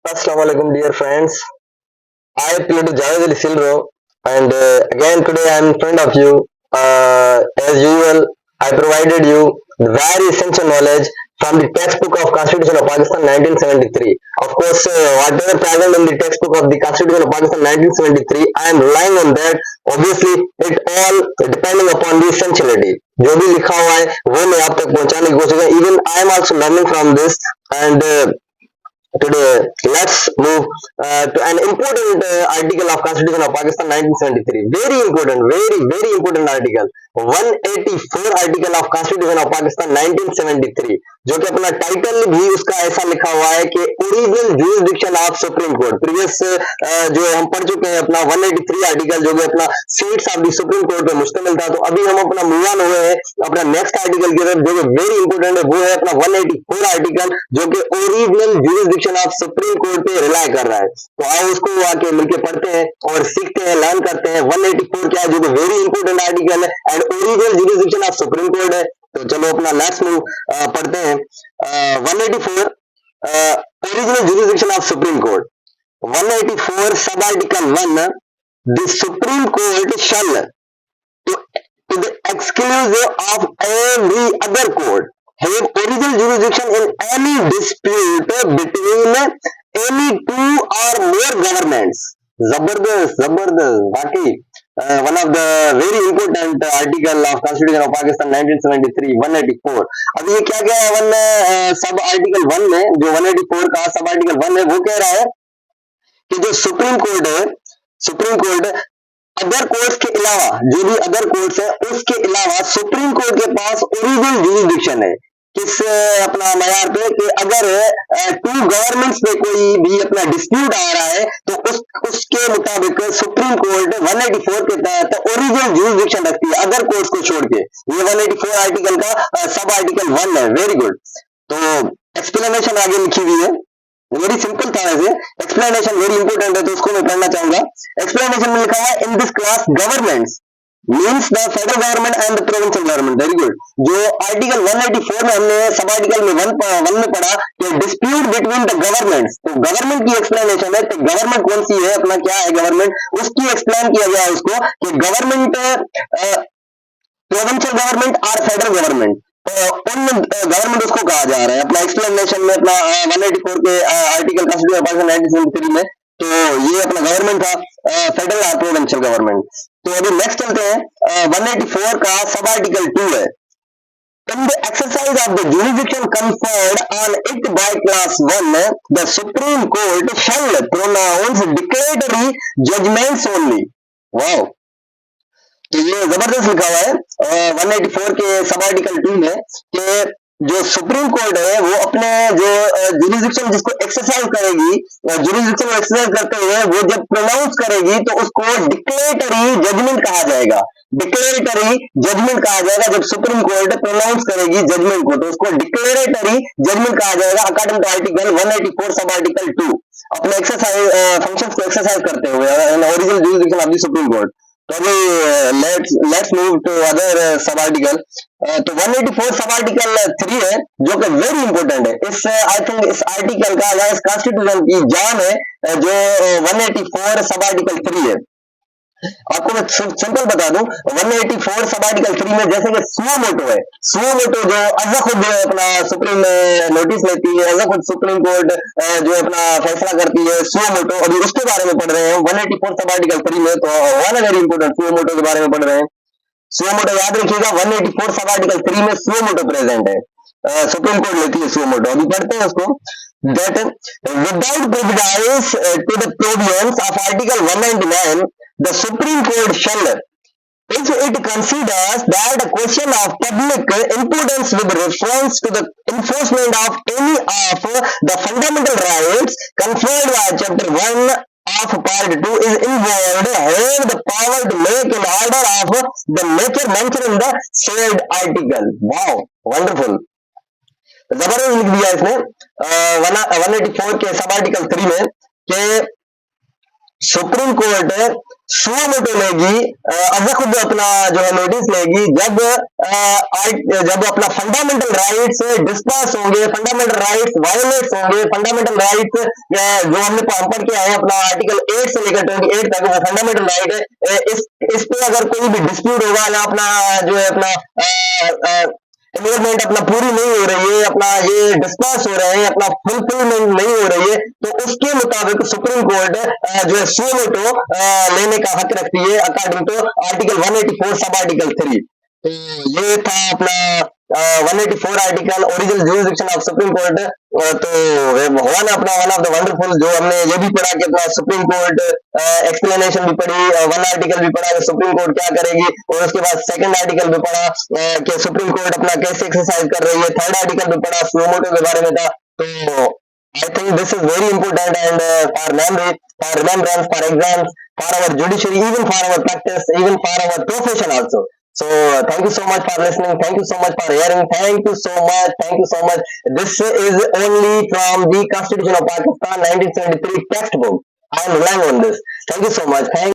Assalamu alaikum, dear friends. I play to Javed Ali Silro, and again today I am in front of you. As usual, I provided you very essential knowledge from the textbook of Constitution of Pakistan 1973. Of course, whatever present in the textbook of the Constitution of Pakistan 1973, I am relying on that. Obviously, it all depending upon the essentiality. जो भी लिखा हुआ है वो मैं आप तक पहुंचाने की कोशिश करूँ. Even I am also learning from this, and today, let's move to an important article of Constitution of Pakistan 1973. Very important, very important article. 184 article of Constitution of Pakistan 1973, जो कि अपना टाइटल भी उसका ऐसा लिखा हुआ है कि original jurisdiction of supreme court. Previous जो हम पढ़ चुके हैं अपना 183 आर्टिकल जो कि अपना seats of the supreme court पे मुश्तमिल था. तो अभी हम अपना मूव ऑन हुए हैं अपना नेक्स्ट आर्टिकल की तरफ जो कि वेरी इंपोर्टेंट है. वो है अपना 184 आर्टिकल जो कि original jurisdiction of supreme court पे रिलाय कर रहा है. तो आओ उसको आके मिलके पढ़ते हैं और सीखते हैं, लर्न करते हैं. 184 क्या है जो कि वेरी इंपोर्टेंट आर्टिकल है and original jurisdiction of supreme court है. तो चलो अपना लेट्स मूव पढ़ते हैं. 184 original jurisdiction of supreme court. 184 sub article 1, the supreme court shell to the exclusive of every other court have original jurisdiction in any dispute between any two or more governments. जबरदस्त जबरदस्त बाकी one of the very important article of Constitution of Pakistan 1973 184. अब ये क्या क्या है one sub article 1 में जो 184 का सब आर्टिकल 1 है वो कह रहा है कि जो सुप्रीम कोर्ट है, सुप्रीम कोर्ट अदर कोर्ट्स के अलावा जो भी अदर कोर्ट्स है उसके अलावा सुप्रीम कोर्ट के पास ओरिजिनल ज्यूरिसडिक्शन है. किस अपना मयार पे कि अगर टू गवर्नमेंट्स पे कोई भी अपना डिस्प्यूट आ रहा है तो उसके मुताबिक सुप्रीम कोर्ट 184 के तहत ओरिजिनल ज्यूरिसडिक्शन रखती है अदर कोर्ट्स को छोड़ के. ये 184 आर्टिकल का सब आर्टिकल 1 है. Very good. तो एक्सप्लेनेशन आगे लिखी हुई है, वेरी सिंपल था वैसे. एक्सप्लेनेशन वेरी इंपोर्टेंट है तो उसको मैं पढ़ना चाहूंगा. एक्सप्लेनेशन में लिखा हुआ है in this class governments means the federal government and the provincial government. Very good. जो आर्टिकल 184 में हमने सब आर्टिकल में वन में पढ़ा कि डिस्प्यूट बिटवीन द गवर्नमेंट्स, तो गवर्नमेंट की एक्सप्लेनेशन है. तो गवर्नमेंट कौन सी है, अपना क्या है गवर्नमेंट, उसकी एक्सप्लेन किया गया है उसको कि गवर्नमेंट प्रोविंशियल गवर्नमेंट और फेडरल गवर्नमेंट. उन गवर्नमेंट उसको कहा जा रहा है अपना एक्सप्लेनेशन में अपना 184 के आर्टिकल कॉन्स्टिट्यूशन 1973 में. तो ये अपना गवर्नमेंट था फेडरल और प्रोविंशियल गवर्नमेंट. तो अभी नेक्स्ट चलते हैं. 184 का सब आर्टिकल 2 है. In the exercise of the jurisdiction conferred on it by class 1, the Supreme Court shall pronounce declaratory judgments only. Wow. तो ये जबरदस्त लिखा हुआ है 184 के सब आर्टिकल 2 में कि जो सुप्रीम कोर्ट है वो अपने जो जुरिसडिक्शन जिसको एक्सरसाइज करेगी, जुरिसडिक्शन एक्सरसाइज करते हुए वो जब प्रोनाउंस करेगी तो उसको डिक्लेरेटरी जजमेंट कहा जाएगा. डिक्लेरेटरी जजमेंट कहा जाएगा. जब सुप्रीम कोर्ट प्रोनाउंस करेगी जजमेंट को तो उसको डिक्लेरेटरी जजमेंट कहा जाएगा according to article 184 sub article 2. अपने एक्सरसाइज फंक्शंस को एक्सरसाइज करते हुए original jurisdiction of the supreme court. तो अभी let's move to other sub article. तो 184 सब आर्टिकल 3 है जो कि वेरी इंपॉर्टेंट है. इस आई थिंक इस आर्टिकल का या इस कॉन्स्टिट्यूशन की जान है जो 184 सब आर्टिकल 3 है. आपको मैं सिंपल बता दूं 184 सब आर्टिकल 3 में जैसे कि सुओ मोटो है. सुओ मोटो जो अजा खुद अपना सुप्रीम नोटिस लेती है, अजा खुद सुप्रीम कोर्ट जो अपना फैसला करती है सुओ मोटो. अभी उसके बारे में पढ़ रहे हैं 184 सब आर्टिकल 3 में. तो one very important suo motu के बारे में पढ़ रहे हैं. सुओ मोटो याद रखिएगा 184 सब आर्टिकल 3 में सुओ मोटो प्रेजेंट है. सुप्रीम कोर्ट लेती है सुओ मोटो. अभी पढ़ते हैं उसको. that without prejudice to the provisions of Article 199, the Supreme Court shall, if it considers that a question of public importance with reference to the enforcement of any of the fundamental rights conferred by Chapter 1 of Part 2 is involved, have the power to make an order of the nature mentioned in the said article. Wow, wonderful. जबरदस्त लिख दिया इसने 184 के sub article 3 में कि supreme court suo motu लेगी, खुद अपना जो है नोटिस लेगी जब अपना फंडामेंटल राइट्स डिस्पर्स होंगे, फंडामेंटल राइट्स वायोलेट्स होंगे, फंडामेंटल राइट्स जो हमने पढ़ के आए हैं अपना आर्टिकल 8 से लेकर 28 तक, वो फंडामेंटल राइट है। इस पे अगर कोई भी डिस्प्यूट होगा या अपना जो है अपना एनरोलमेंट अपना पूरी नहीं हो रही है, अपना ये डिस्पर्स हो रहे हैं, अपना फुलफिलमेंट नहीं हो रही है, तो उसके मुताबिक सुप्रीम कोर्ट जो है सुओ मोटो लेने का हक रखती है according to article 184 sub article 3। तो ये था अपना 184 article original jurisdiction of supreme court. तो हुआ ना अपना वन ऑफ द वंडरफुल, जो हमने ये भी पढ़ा कि अपना सुप्रीम कोर्ट एक्सप्लेनेशन भी पढ़ी, वन आर्टिकल भी पढ़ा कि सुप्रीम कोर्ट क्या करेगी, और उसके बाद सेकंड आर्टिकल भी पढ़ा कि सुप्रीम कोर्ट अपना कैसे एक्सरसाइज कर रही है, थर्ड आर्टिकल भी पढ़ा सुओ मोटो के बारे में था। तो I think this is very important and for memory, for remembrance, for exams, for our judiciary, even for our practice, even for our profession also. So thank you so much for listening. Thank you so much for hearing. Thank you so much. Thank you so much. This is only from the Constitution of Pakistan 1973 textbook. I am relying on this. Thank you so much. Thank